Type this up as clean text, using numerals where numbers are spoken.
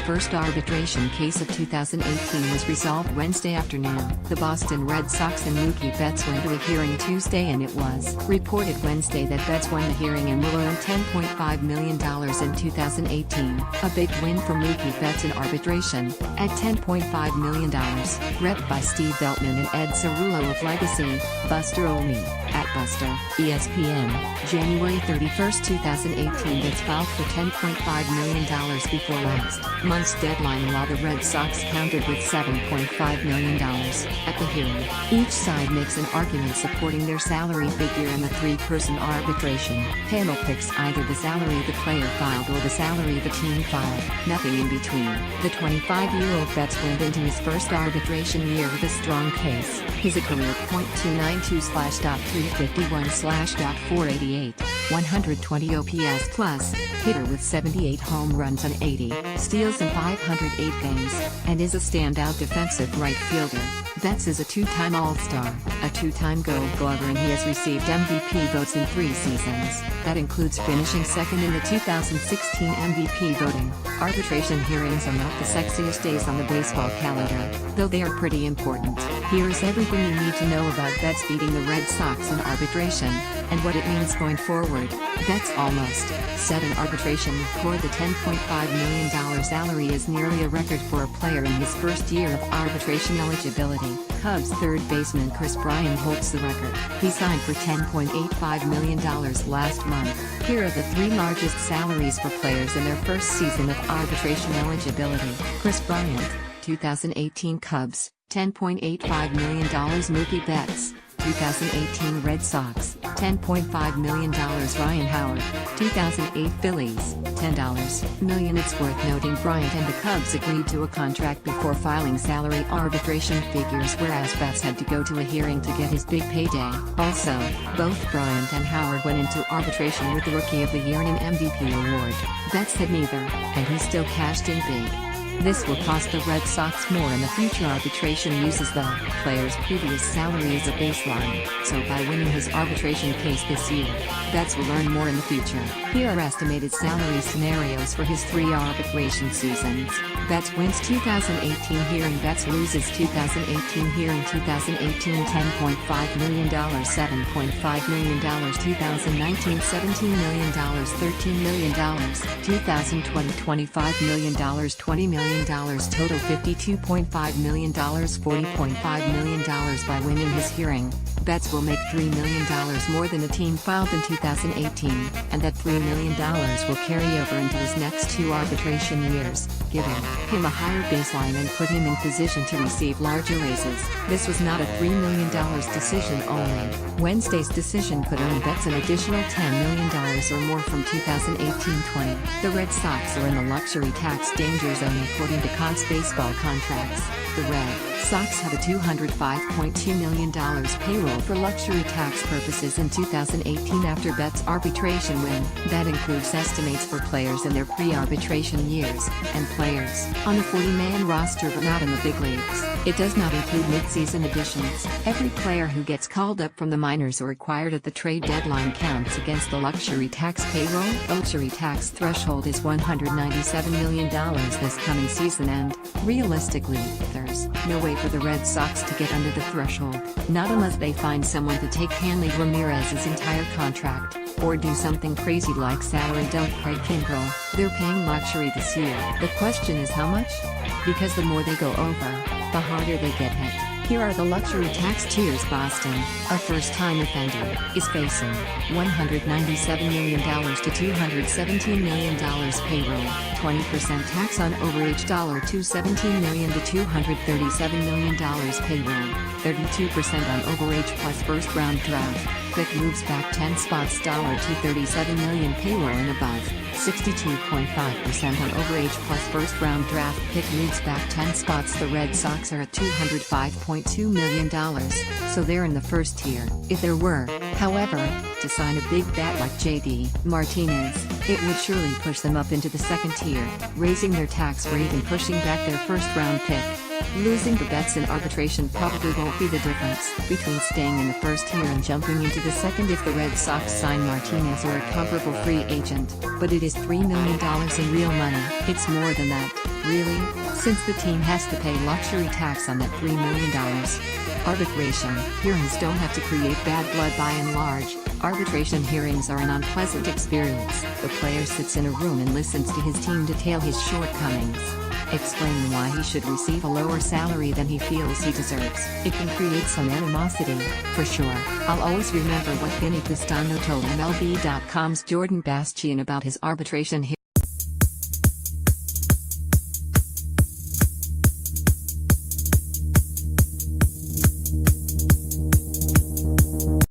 first arbitration case of 2018 was resolved Wednesday afternoon. The Boston Red Sox and Mookie Betts went to a hearing Tuesday, and it was reported Wednesday that Betts won the hearing and will earn $10.5 million in 2018, a big win for Mookie Betts in arbitration. At $10.5 million, rep by Steve Veltman and Ed Cerullo of Legacy, Buster Olney, at Buster, ESPN, January 31, 2018. Betts filed for $10.5 million before last month's deadline, while the Red Sox countered with $7.5 million. At the hearing, each side makes an argument supporting their salary figure, and the three-person arbitration panel picks either the salary the player filed or the salary the team filed, nothing in between. The 25-year-old Betts went into his first arbitration year with a strong case. His career .292/.351/.488, 120 OPS plus, hitter with 78 home runs and 80 steals in 508 games, and is a standout defensive right fielder. Betts is a two-time All-Star, a two-time Gold Glover, and he has received MVP votes in 3 seasons. That includes finishing second in the 2016 MVP voting. Arbitration hearings are not the sexiest days on the baseball calendar, though they are pretty important. Here is everything you need to know about Betts beating the Red Sox in arbitration, and what it means going forward. Betts almost set an arbitration record. The $10.5 million salary is nearly a record for a player in his first year of arbitration eligibility. Cubs third baseman Kris Bryant holds the record. He signed for $10.85 million last month. Here are the 3 largest salaries for players in their first season of arbitration eligibility. Kris Bryant, 2018 Cubs, $10.85 million. Mookie Betts, 2018 Red Sox, $10.5 million. Ryan Howard, 2008 Phillies, $10 million. It's worth noting Bryant and the Cubs agreed to a contract before filing salary arbitration figures, whereas Betts had to go to a hearing to get his big payday. Also, both Bryant and Howard went into arbitration with the Rookie of the Year and an MVP award. Betts had neither, and he still cashed in big. This will cost the Red Sox more in the future. Arbitration uses the player's previous salary as a baseline, so by winning his arbitration case this year, Betts will earn more in the future. Here are estimated salary scenarios for his 3 arbitration seasons. Betts wins 2018 hearing. Betts loses 2018 hearing. 2018 $10.5 million, $7.5 million. 2019 $17 million, $13 million. 2020 $25 million, $20 million. Total $52.5 million, $40.5 million. By winning his hearing, Betts will make $3 million more than the team filed in 2018, and that $3 million will carry over into his next 2 arbitration years, giving him a higher baseline and put him in position to receive larger raises. This was not a $3 million decision only. Wednesday's decision could earn Betts an additional $10 million or more from 2018-20. The Red Sox are in the luxury tax danger zone according to Cons baseball contracts. The Red Sox have a $205.2 million payroll for luxury tax purposes in 2018 after Betts' arbitration win. That includes estimates for players in their pre-arbitration years, and players on the 40-man roster but not in the big leagues. It does not include mid-season additions. Every player who gets called up from the minors or acquired at the trade deadline counts against the luxury tax payroll. The luxury tax threshold is $197 million this coming season, and, realistically, there's no way for the Red Sox to get under the threshold, not unless they find someone to take Hanley Ramirez's entire contract, or do something crazy like salary dump Craig Kimbrell. They're paying luxury this year. The question is how much? Because the more they go over, the harder they get hit. Here are the luxury tax tiers. Boston, a first-time offender, is facing $197 million to $217 million payroll, 20% tax on overage, $217 million to $237 million payroll, 32% on overage plus first-round draft pick moves back 10 spots, $237 million payroll and above, 62.5% on overage plus first-round draft pick moves back 10 spots. The Red Sox are at $205.2 million, so they're in the first tier. If there were, however, to sign a big bat like J.D. Martinez, it would surely push them up into the second tier, raising their tax rate and pushing back their first-round pick. Losing the Betts in arbitration probably won't be the difference between staying in the first tier and jumping into the second if the Red Sox sign Martinez or a comparable free agent, but it is $3 million in real money. It's more than that, really, since the team has to pay luxury tax on that $3 million. Arbitration hearings don't have to create bad blood by and large. Arbitration hearings are an unpleasant experience. The player sits in a room and listens to his team detail his shortcomings, explaining why he should receive a lower salary than he feels he deserves. It can create some animosity, for sure. I'll always remember what Vinny Castano told MLB.com's Jordan Bastian about his arbitration hearing.